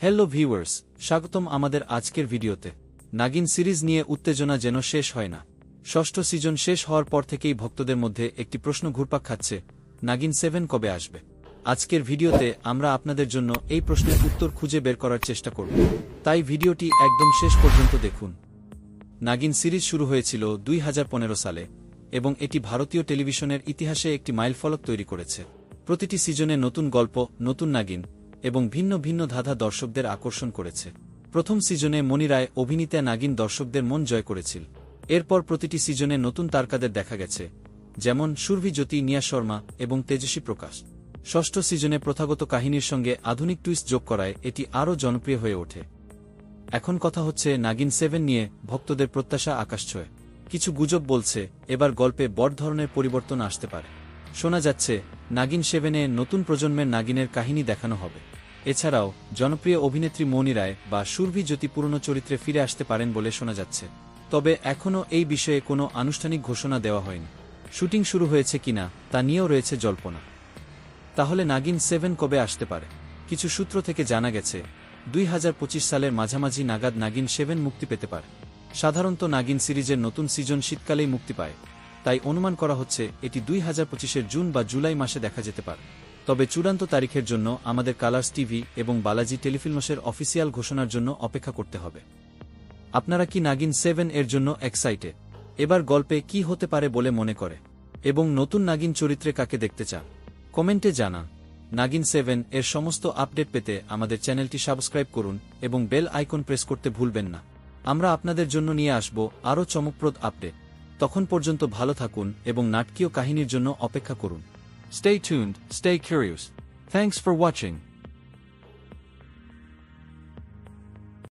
Hello viewers, স্বাগতম আমাদের আজকের ভিডিওতে। নাগিন সিরিজ নিয়ে উত্তেজনা যেন শেষ হয় না। ষষ্ঠ সিজন শেষ হওয়ার পর থেকেই ভক্তদের মধ্যে একটি প্রশ্ন ঘুরপাক খাচ্ছে, নাগিন 7 কবে আসবে? আজকের ভিডিওতে আমরা আপনাদের জন্য এই প্রশ্নের উত্তর খুঁজে বের করার চেষ্টা করব, তাই ভিডিওটি একদম শেষ পর্যন্ত দেখুন। নাগিন সিরিজ শুরু হয়েছিল 2015 সালে এবং এটি ভারতীয় টেলিভিশনের ইতিহাসে একটি মাইলফলক তৈরি করেছে। প্রতিটি সিজনে নতুন গল্প, নতুন নাগিন এবং ভিন্ন ভিন্ন ধাঁধা দর্শকদের আকর্ষণ করেছে। প্রথম সিজনে মনি রায় অভিনীতা নাগিন দর্শকদের মন জয় করেছিল। এরপর প্রতিটি সিজনে নতুন তারকাদের দেখা গেছে, যেমন সুরভি জ্যোতি, নিয়া শর্মা এবং তেজস্বী প্রকাশ। ষষ্ঠ সিজনে প্রথাগত কাহিনীর সঙ্গে আধুনিক টুইস্ট যোগ করায় এটি আরও জনপ্রিয় হয়ে ওঠে। এখন কথা হচ্ছে নাগিন 7 নিয়ে ভক্তদের প্রত্যাশা আকাশছোঁয়। কিছু গুজব বলছে এবার গল্পে বড় ধরনের পরিবর্তন আসতে পারে। শোনা যাচ্ছে নাগিন 7-এ নতুন প্রজন্মের নাগিনের কাহিনী দেখানো হবে। এছাড়াও জনপ্রিয় অভিনেত্রী মনি রায় বা সুরভি জ্যোতি পুরনো চরিত্রে ফিরে আসতে পারেন বলে শোনা যাচ্ছে। তবে এখনও এই বিষয়ে কোনো আনুষ্ঠানিক ঘোষণা দেওয়া হয়নি। শুটিং শুরু হয়েছে কিনা তা নিয়েও রয়েছে জল্পনা। তাহলে নাগিন 7 কবে আসতে পারে? কিছু সূত্র থেকে জানা গেছে 2025 সালের মাঝামাঝি নাগাদ নাগিন 7 মুক্তি পেতে পারে। সাধারণত নাগিন সিরিজের নতুন সিজন শীতকালেই মুক্তি পায়, তাই অনুমান করা হচ্ছে এটি 2025-এর জুন বা জুলাই মাসে দেখা যেতে পারে। তবে চূড়ান্ত তারিখের জন্য আমাদের কালার্স টিভি এবং বালাজি টেলিফিল্মসের অফিসিয়াল ঘোষণার জন্য অপেক্ষা করতে হবে। আপনারা কি নাগিন 7 এর জন্য এক্সাইটেড? এবার গল্পে কি হতে পারে বলে মনে করে এবং নতুন নাগিন চরিত্রে কাকে দেখতে চান? কমেন্টে জানান। নাগিন 7 এর সমস্ত আপডেট পেতে আমাদের চ্যানেলটি সাবস্ক্রাইব করুন এবং বেল আইকন প্রেস করতে ভুলবেন না। আমরা আপনাদের জন্য নিয়ে আসব আরও চমকপ্রদ আপডেট। তখন পর্যন্ত ভালো থাকুন এবং নাটকীয় কাহিনীর জন্য অপেক্ষা করুন। Stay tuned, stay curious. Thanks for watching.